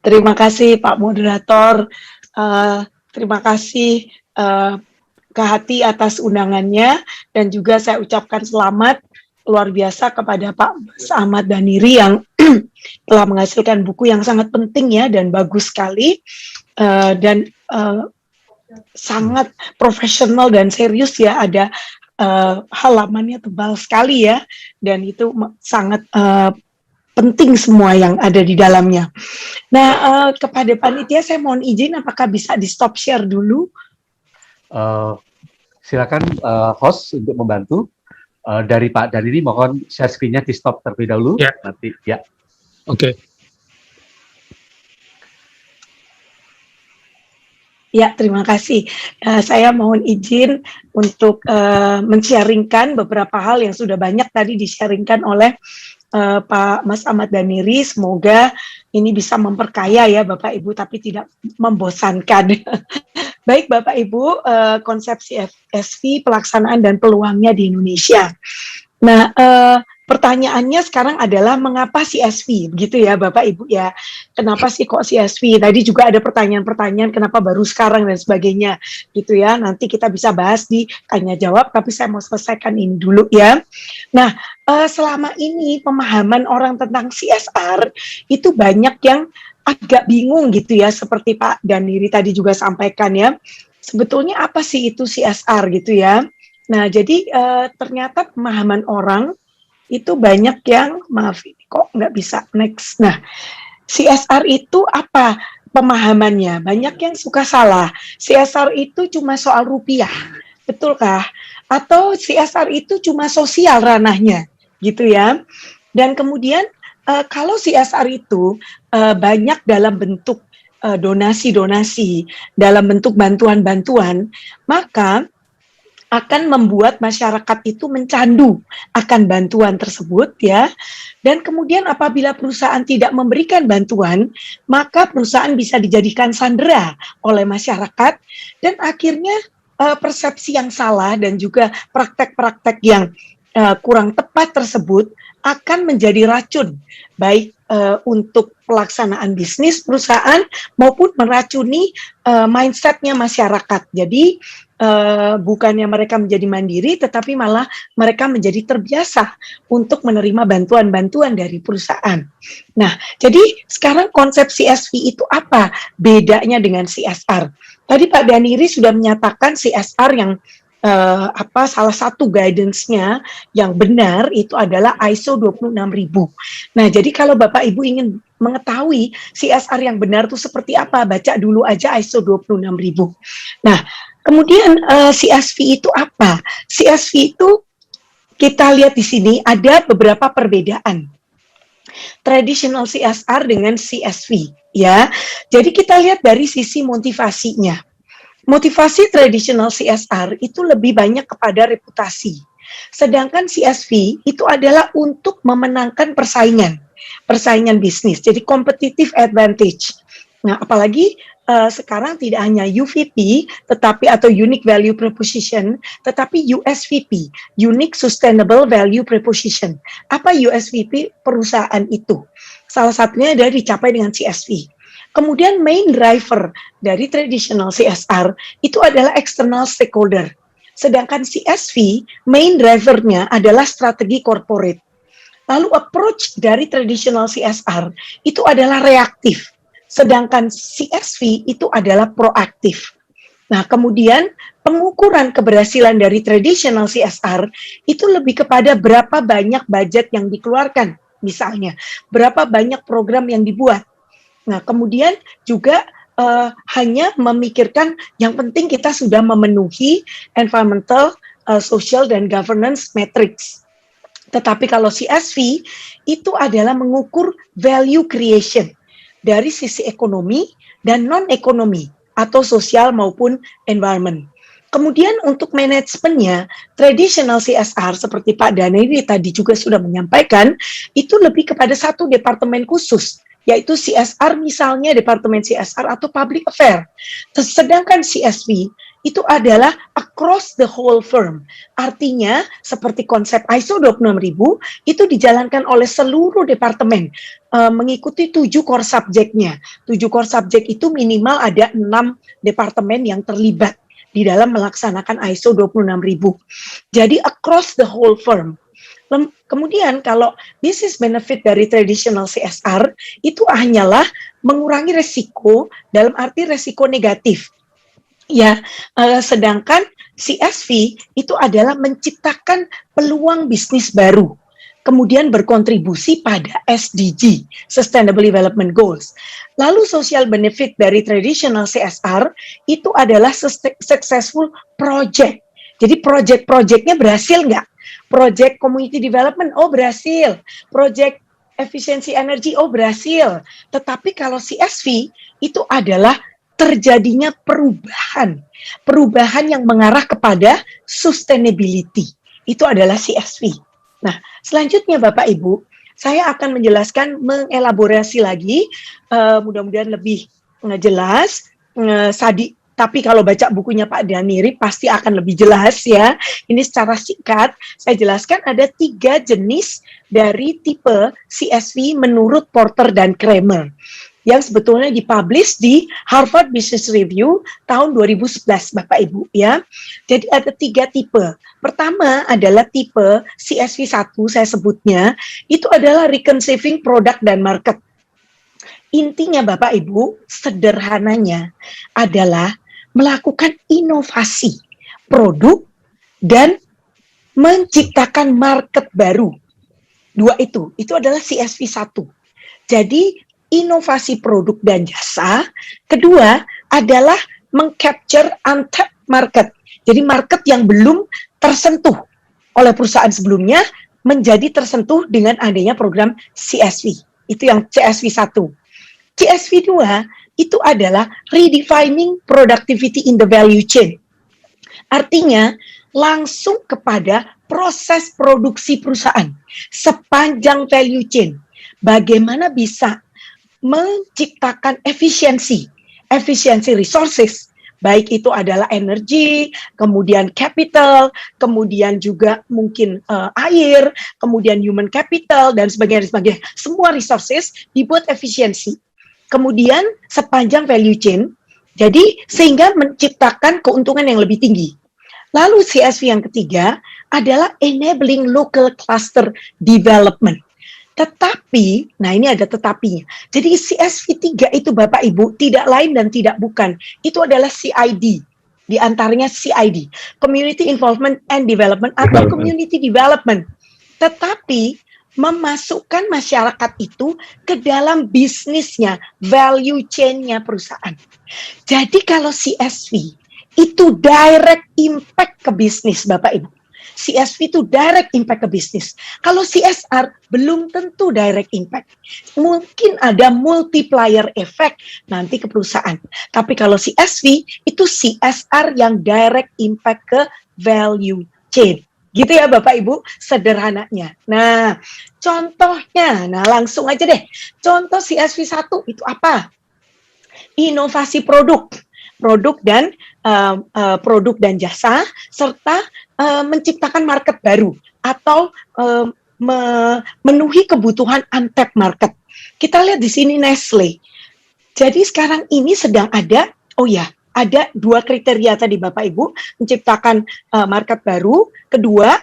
Terima kasih Pak Moderator. Eh, Terima kasih Kak Hati atas undangannya, dan juga saya ucapkan selamat luar biasa kepada Pak Mas Ahmad Daniri yang telah menghasilkan buku yang sangat penting ya dan bagus sekali, dan sangat profesional dan serius ya. Ada halamannya tebal sekali ya, dan itu sangat penting semua yang ada di dalamnya. Nah, kepada panitia saya mohon izin, apakah bisa di stop share dulu? Silakan host untuk membantu. Dari Pak Daniri, mohon share screen-nya di stop terlebih dahulu. Ya. Nanti, ya. Oke. Ya, terima kasih. Saya mohon izin untuk men-sharingkan beberapa hal yang sudah banyak tadi di-sharingkan oleh Pak Mas Ahmad Daniri. Semoga ini bisa memperkaya ya Bapak Ibu, tapi tidak membosankan. Baik Bapak Ibu, konsep CSV, pelaksanaan dan peluangnya di Indonesia. Nah, pertanyaannya sekarang adalah mengapa CSV, begitu ya Bapak Ibu ya. Kenapa sih kok CSV? Tadi juga ada pertanyaan-pertanyaan kenapa baru sekarang dan sebagainya gitu ya. Nanti kita bisa bahas di tanya jawab, tapi saya mau selesaikan ini dulu ya. Nah, selama ini pemahaman orang tentang CSR itu banyak yang agak bingung gitu ya, seperti Pak Daniri tadi juga sampaikan ya. Sebetulnya apa sih itu CSR gitu ya. Nah, jadi ternyata pemahaman orang itu banyak yang, maaf ini kok nggak bisa next. Nah, CSR itu apa pemahamannya? Banyak yang suka salah. CSR itu cuma soal rupiah, betulkah? Atau CSR itu cuma sosial ranahnya, gitu ya. Dan kemudian kalau CSR itu banyak dalam bentuk donasi-donasi, dalam bentuk bantuan-bantuan, maka akan membuat masyarakat itu mencandu akan bantuan tersebut ya. Dan kemudian apabila perusahaan tidak memberikan bantuan, maka perusahaan bisa dijadikan sandera oleh masyarakat, dan akhirnya persepsi yang salah dan juga praktek-praktek yang kurang tepat tersebut akan menjadi racun baik untuk pelaksanaan bisnis perusahaan maupun meracuni mindsetnya masyarakat. Jadi bukannya mereka menjadi mandiri, tetapi malah mereka menjadi terbiasa untuk menerima bantuan-bantuan dari perusahaan. Nah, jadi sekarang konsep CSV itu apa bedanya dengan CSR? Tadi Pak Daniri sudah menyatakan CSR yang salah satu guidance-nya yang benar itu adalah ISO 26000. Nah, jadi kalau Bapak Ibu ingin mengetahui CSR yang benar itu seperti apa, baca dulu aja ISO 26000. Nah, kemudian CSV itu apa? CSV itu kita lihat di sini ada beberapa perbedaan. Traditional CSR dengan CSV ya. Jadi kita lihat dari sisi motivasinya. Motivasi tradisional CSR itu lebih banyak kepada reputasi. Sedangkan CSV itu adalah untuk memenangkan persaingan bisnis. Jadi competitive advantage. Nah, apalagi sekarang tidak hanya UVP tetapi atau unique value proposition, tetapi USVP, unique sustainable value proposition. Apa USVP perusahaan itu? Salah satunya adalah dicapai dengan CSV. Kemudian main driver dari traditional CSR itu adalah external stakeholder. Sedangkan CSV, main drivernya adalah strategi corporate. Lalu approach dari traditional CSR itu adalah reaktif. Sedangkan CSV itu adalah proaktif. Nah, kemudian pengukuran keberhasilan dari traditional CSR itu lebih kepada berapa banyak budget yang dikeluarkan, misalnya. Berapa banyak program yang dibuat. Nah, kemudian juga hanya memikirkan yang penting kita sudah memenuhi environmental, social, dan governance metrics. Tetapi kalau CSV itu adalah mengukur value creation dari sisi ekonomi dan non-ekonomi atau sosial maupun environment. Kemudian untuk manajemennya, traditional CSR seperti Pak Daniri tadi juga sudah menyampaikan, itu lebih kepada satu departemen khusus, yaitu CSR misalnya Departemen CSR atau Public Affair. Sedangkan CSV itu adalah across the whole firm. Artinya seperti konsep ISO 26000 itu dijalankan oleh seluruh departemen, mengikuti 7 core subjeknya. 7 core subjek itu minimal ada 6 departemen yang terlibat di dalam melaksanakan ISO 26000. Jadi across the whole firm. Kemudian kalau business benefit dari traditional CSR itu hanyalah mengurangi resiko dalam arti resiko negatif. Ya, sedangkan CSV itu adalah menciptakan peluang bisnis baru, kemudian berkontribusi pada SDG, Sustainable Development Goals. Lalu social benefit dari traditional CSR itu adalah successful project. Jadi project-projectnya berhasil nggak? Project community development, oh berhasil. Project efisiensi energi, oh berhasil. Tetapi kalau CSV itu adalah terjadinya perubahan yang mengarah kepada sustainability. Itu adalah CSV. Nah, selanjutnya Bapak Ibu, saya akan menjelaskan, mengelaborasi lagi, mudah-mudahan lebih jelas. Tapi kalau baca bukunya Pak Daniri pasti akan lebih jelas ya. Ini secara singkat, saya jelaskan ada 3 jenis dari tipe CSV menurut Porter dan Kramer, yang sebetulnya dipublish di Harvard Business Review tahun 2011, Bapak Ibu ya. Jadi ada 3 tipe. Pertama adalah tipe CSV 1, saya sebutnya, itu adalah reconciling product dan market. Intinya Bapak Ibu, sederhananya adalah melakukan inovasi produk dan menciptakan market baru. 2 itu adalah CSV 1. Jadi inovasi produk dan jasa. Kedua adalah mengcapture untapped market. Jadi market yang belum tersentuh oleh perusahaan sebelumnya menjadi tersentuh dengan adanya program CSV. Itu yang CSV 1. CSV 2 itu adalah redefining productivity in the value chain. Artinya langsung kepada proses produksi perusahaan sepanjang value chain. Bagaimana bisa menciptakan efisiensi resources, baik itu adalah energi, kemudian capital, kemudian juga mungkin air, kemudian human capital, dan sebagainya. Semua resources dibuat efisiensi. Kemudian sepanjang value chain, jadi sehingga menciptakan keuntungan yang lebih tinggi. Lalu CSV yang ketiga adalah enabling local cluster development. Tetapi, nah ini ada tetapinya. Jadi CSV 3 itu Bapak Ibu tidak lain dan tidak bukan. Itu adalah CID. Di antaranya CID, Community Involvement and Development atau Community Development. Tetapi memasukkan masyarakat itu ke dalam bisnisnya, value chain-nya perusahaan. Jadi kalau CSV itu direct impact ke bisnis Bapak Ibu. CSV itu direct impact ke bisnis. Kalau CSR belum tentu direct impact. Mungkin ada multiplier effect nanti ke perusahaan. Tapi kalau CSV itu CSR yang direct impact ke value chain. Gitu ya Bapak Ibu, sederhananya. Nah, contohnya, langsung aja deh. Contoh CSV 1 itu apa? Inovasi produk dan produk dan jasa, serta menciptakan market baru atau memenuhi kebutuhan untapped market. Kita lihat di sini Nestle. Jadi sekarang ini sedang ada, ada 2 kriteria tadi Bapak Ibu, menciptakan market baru. Kedua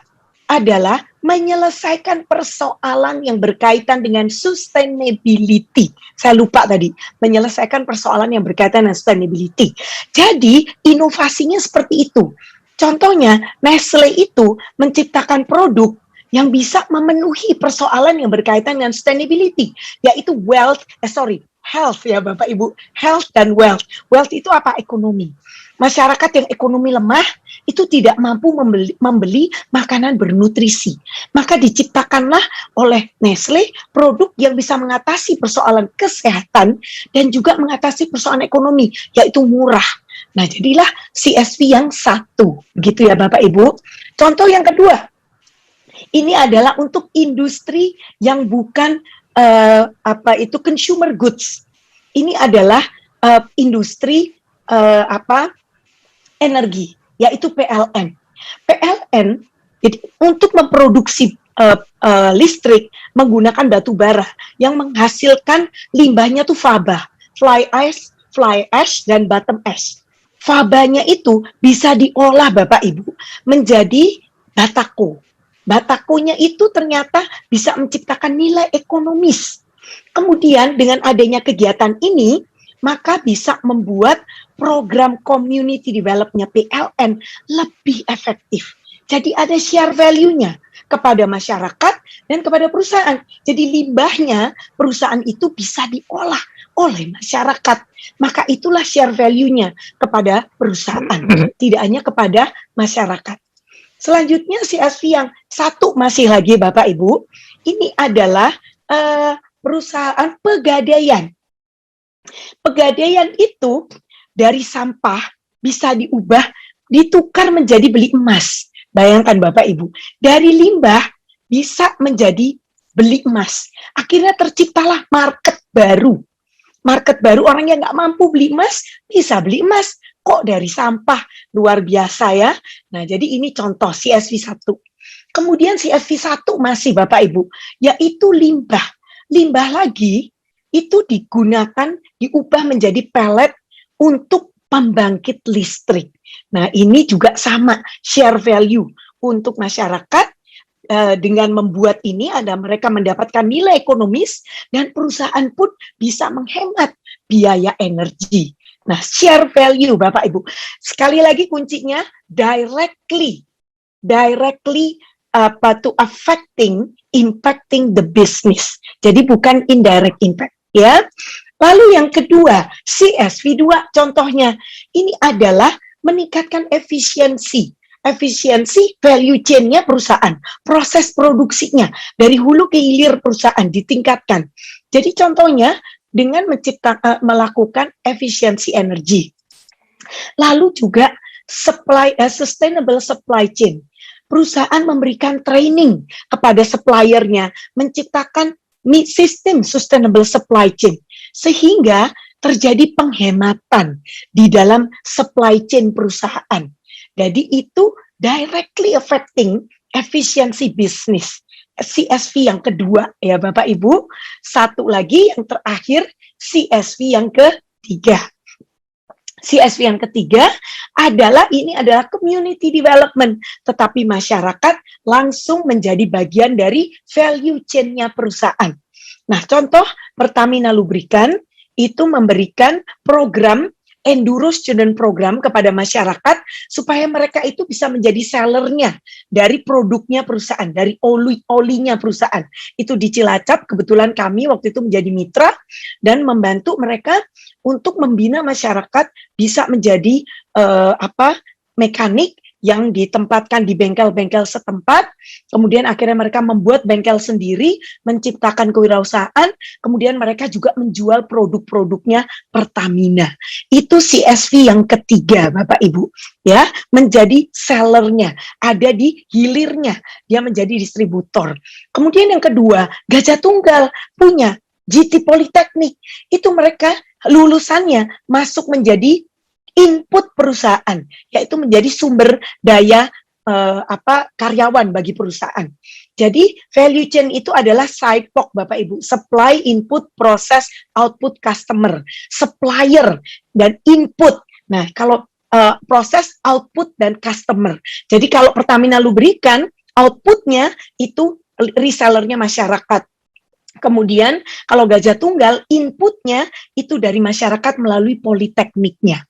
adalah menyelesaikan persoalan yang berkaitan dengan sustainability. Saya lupa tadi, menyelesaikan persoalan yang berkaitan dengan sustainability. Jadi inovasinya seperti itu. Contohnya Nestle itu menciptakan produk yang bisa memenuhi persoalan yang berkaitan dengan sustainability, yaitu health ya Bapak Ibu, health dan wealth. Wealth itu apa? Ekonomi. Masyarakat yang ekonomi lemah itu tidak mampu membeli makanan bernutrisi. Maka diciptakanlah oleh Nestle produk yang bisa mengatasi persoalan kesehatan dan juga mengatasi persoalan ekonomi, yaitu murah. Nah, jadilah CSV yang 1. Begitu ya Bapak Ibu. Contoh yang kedua, ini adalah untuk industri yang bukan consumer goods. Ini adalah industri energi, yaitu PLN. PLN jadi untuk memproduksi listrik menggunakan batu bara yang menghasilkan limbahnya tuh faba, fly ash, dan bottom ash. Fabanya itu bisa diolah Bapak Ibu menjadi batako. Batakonya itu ternyata bisa menciptakan nilai ekonomis. Kemudian dengan adanya kegiatan ini, maka bisa membuat program community development PLN lebih efektif. Jadi ada share value-nya kepada masyarakat dan kepada perusahaan. Jadi limbahnya perusahaan itu bisa diolah oleh masyarakat. Maka itulah share value-nya kepada perusahaan, tidak hanya kepada masyarakat. Selanjutnya CSV yang satu masih lagi Bapak Ibu, ini adalah perusahaan pegadaian. Pegadaian itu dari sampah bisa diubah, ditukar menjadi beli emas. Bayangkan Bapak Ibu, dari limbah bisa menjadi beli emas. Akhirnya terciptalah market baru. Market baru, orang yang nggak mampu beli emas, bisa beli emas. Kok dari sampah? Luar biasa ya. Nah, jadi ini contoh CSV 1. Kemudian CSV 1 masih Bapak Ibu, yaitu limbah. Limbah lagi, itu digunakan, diubah menjadi pelet untuk pembangkit listrik. Nah, ini juga sama, share value untuk masyarakat. Dengan membuat ini, ada mereka mendapatkan nilai ekonomis dan perusahaan pun bisa menghemat biaya energi. Nah, share value Bapak Ibu. Sekali lagi kuncinya directly impacting the business. Jadi bukan indirect impact ya. Lalu yang kedua, CSV 2 contohnya, ini adalah meningkatkan efisiensi value chain-nya perusahaan, proses produksinya dari hulu ke hilir perusahaan ditingkatkan. Jadi contohnya dengan melakukan efisiensi energi. Lalu juga sustainable supply chain. Perusahaan memberikan training kepada supplier-nya, menciptakan sistem sustainable supply chain sehingga terjadi penghematan di dalam supply chain perusahaan. Jadi itu directly affecting efisiensi bisnis. CSV yang kedua ya Bapak Ibu. Satu lagi yang terakhir CSV yang ketiga. CSV yang ketiga adalah community development, tetapi masyarakat langsung menjadi bagian dari value chain-nya perusahaan. Nah, contoh Pertamina Lubrikan itu memberikan program Enduro Student Program kepada masyarakat supaya mereka itu bisa menjadi sellernya dari produknya perusahaan, dari olinya perusahaan. Itu di Cilacap, kebetulan kami waktu itu menjadi mitra dan membantu mereka untuk membina masyarakat bisa menjadi mekanik yang ditempatkan di bengkel-bengkel setempat, kemudian akhirnya mereka membuat bengkel sendiri, menciptakan kewirausahaan, kemudian mereka juga menjual produk-produknya Pertamina. Itu CSV yang ketiga, Bapak Ibu, ya, menjadi sellernya, ada di hilirnya, dia menjadi distributor. Kemudian yang kedua, Gajah Tunggal punya GT Politeknik, itu mereka lulusannya masuk menjadi input perusahaan, yaitu menjadi sumber daya karyawan bagi perusahaan. Jadi value chain itu adalah SIPOC Bapak Ibu, supply, input, proses, output, customer, supplier dan input. Nah, kalau proses, output dan customer. Jadi kalau Pertamina Lubrikan, outputnya itu resellernya masyarakat. Kemudian kalau Gajah Tunggal, inputnya itu dari masyarakat melalui politekniknya.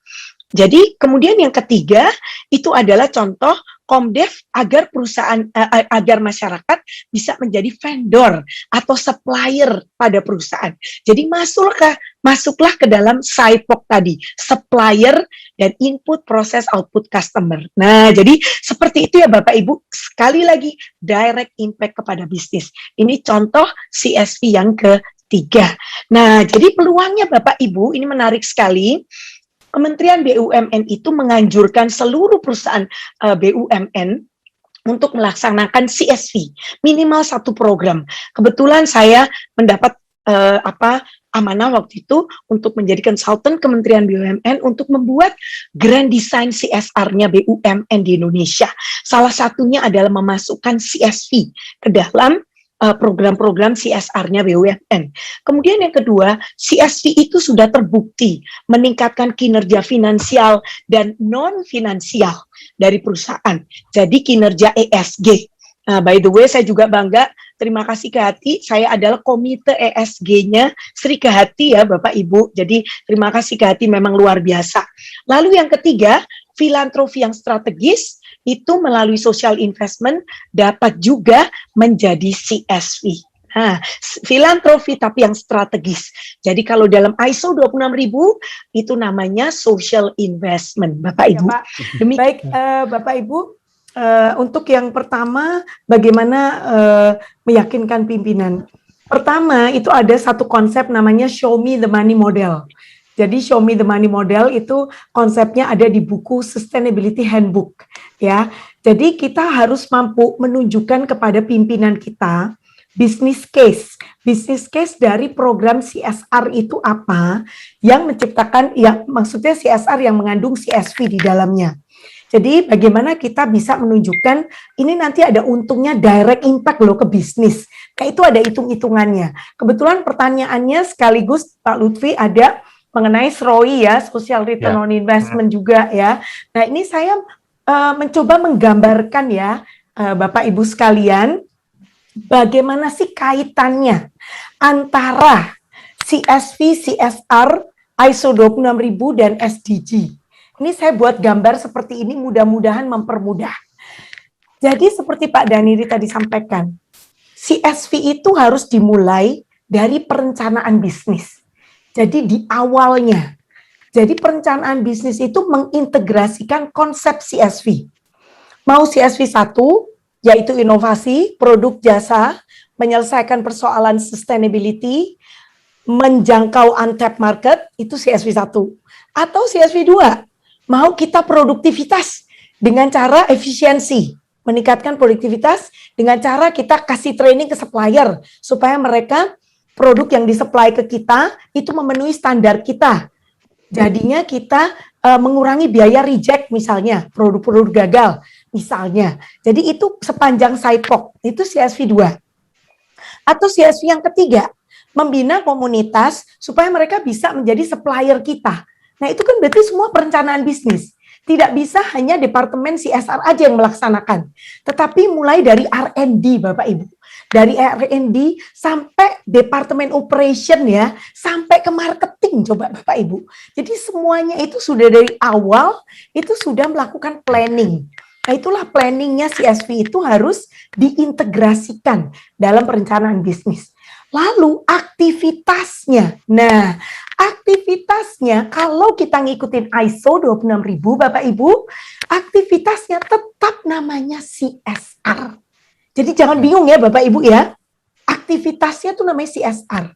Jadi kemudian yang ketiga itu adalah contoh Komdev agar perusahaan agar masyarakat bisa menjadi vendor atau supplier pada perusahaan. Jadi masuklah ke dalam SIPOC tadi, supplier dan input, proses, output, customer. Nah, jadi seperti itu ya Bapak Ibu. Sekali lagi direct impact kepada bisnis. Ini contoh CSV yang ketiga. Nah, jadi peluangnya Bapak Ibu ini menarik sekali. Kementerian BUMN itu menganjurkan seluruh perusahaan BUMN untuk melaksanakan CSV, minimal satu program. Kebetulan saya mendapat amanah waktu itu untuk menjadi konsultan Kementerian BUMN untuk membuat grand design CSR-nya BUMN di Indonesia. Salah satunya adalah memasukkan CSV ke dalam program-program CSR-nya BUMN. Kemudian yang kedua, CSV itu sudah terbukti meningkatkan kinerja finansial dan non-finansial dari perusahaan. Jadi kinerja ESG. By the way, saya juga bangga, terima kasih Kehati, saya adalah komite ESG-nya Sri Kehati ya Bapak Ibu. Jadi terima kasih Kehati, memang luar biasa. Lalu yang ketiga, filantropi yang strategis, itu melalui social investment dapat juga menjadi CSV. Nah, filantropi tapi yang strategis. Jadi kalau dalam ISO 26000 itu namanya social investment, Bapak Ibu. Ya, Pak. Baik, Bapak Ibu, untuk yang pertama bagaimana meyakinkan pimpinan. Pertama itu ada satu konsep namanya show me the money model. Jadi show me the money model itu konsepnya ada di buku Sustainability Handbook ya. Jadi kita harus mampu menunjukkan kepada pimpinan kita business case dari program CSR itu apa yang menciptakan, ya maksudnya CSR yang mengandung CSV di dalamnya. Jadi bagaimana kita bisa menunjukkan ini nanti ada untungnya direct impact loh ke bisnis. Kayak itu ada hitung-hitungannya. Kebetulan pertanyaannya sekaligus Pak Lutfi ada mengenai SROI ya, Social Return on Investment juga ya. Nah ini saya mencoba menggambarkan ya Bapak Ibu sekalian, bagaimana sih kaitannya antara CSV, CSR, ISO 26000 dan SDG. Ini saya buat gambar seperti ini, mudah-mudahan mempermudah. Jadi seperti Pak Daniri tadi sampaikan, CSV itu harus dimulai dari perencanaan bisnis. Jadi di awalnya. Jadi perencanaan bisnis itu mengintegrasikan konsep CSV. Mau CSV 1, yaitu inovasi, produk jasa, menyelesaikan persoalan sustainability, menjangkau untapped market, itu CSV 1. Atau CSV 2, mau kita produktivitas dengan cara efisiensi, meningkatkan produktivitas dengan cara kita kasih training ke supplier supaya mereka produk yang disuplai ke kita itu memenuhi standar kita. Jadinya kita mengurangi biaya reject misalnya, produk-produk gagal misalnya. Jadi itu sepanjang SIPOC, itu CSV 2. Atau CSV yang ketiga, membina komunitas supaya mereka bisa menjadi supplier kita. Nah itu kan berarti semua perencanaan bisnis. Tidak bisa hanya departemen CSR aja yang melaksanakan. Tetapi mulai dari R&D Bapak Ibu. Dari R&D sampai departemen operation ya, sampai ke marketing coba Bapak Ibu. Jadi semuanya itu sudah dari awal, itu sudah melakukan planning. Nah itulah planningnya CSV itu harus diintegrasikan dalam perencanaan bisnis. Lalu aktivitasnya. Nah, aktivitasnya kalau kita ngikutin ISO 26000 Bapak Ibu, aktivitasnya tetap namanya CSR. Jadi jangan bingung ya Bapak Ibu ya. Aktivitasnya tuh namanya CSR.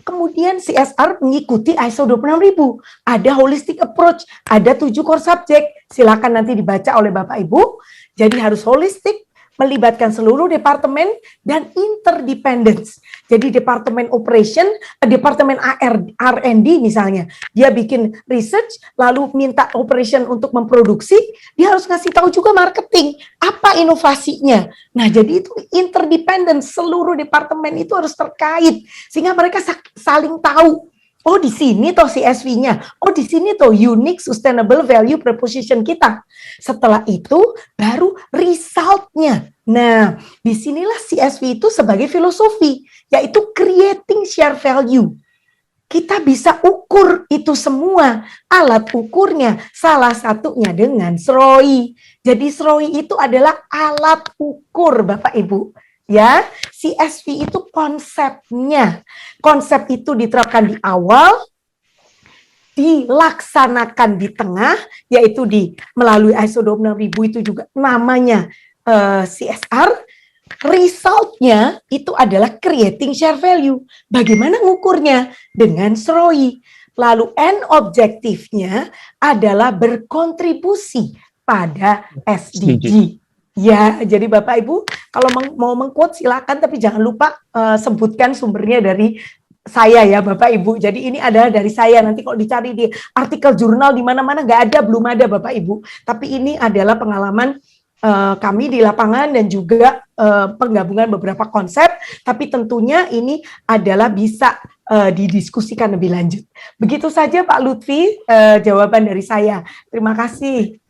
Kemudian CSR mengikuti ISO 26000. Ada holistic approach, ada 7 core subject. Silakan nanti dibaca oleh Bapak Ibu. Jadi harus holistic, melibatkan seluruh departemen dan interdependence. Jadi departemen operation, departemen R&D misalnya, dia bikin research, lalu minta operation untuk memproduksi, dia harus ngasih tahu juga marketing, apa inovasinya. Nah jadi itu interdependence, seluruh departemen itu harus terkait, sehingga mereka saling tahu. Oh di sini toh CSV-nya, oh di sini toh unique sustainable value proposition kita. Setelah itu baru result-nya. Nah, disinilah CSV itu sebagai filosofi, yaitu creating share value. Kita bisa ukur itu semua, alat ukurnya salah satunya dengan SROI. Jadi SROI itu adalah alat ukur Bapak Ibu. Ya, CSV itu konsepnya. Konsep itu diterapkan di awal, dilaksanakan di tengah, yaitu melalui ISO 26000 itu juga namanya CSR. Result-nya itu adalah creating share value. Bagaimana ngukurnya? Dengan SROI. Lalu end objektifnya adalah berkontribusi pada SDG. Ya, jadi Bapak Ibu kalau mau meng-quote silakan, tapi jangan lupa sebutkan sumbernya dari saya ya Bapak Ibu. Jadi ini adalah dari saya. Nanti kalau dicari di artikel jurnal di mana-mana nggak ada, belum ada Bapak Ibu. Tapi ini adalah pengalaman kami di lapangan dan juga penggabungan beberapa konsep. Tapi tentunya ini adalah bisa didiskusikan lebih lanjut. Begitu saja Pak Lutfi jawaban dari saya. Terima kasih.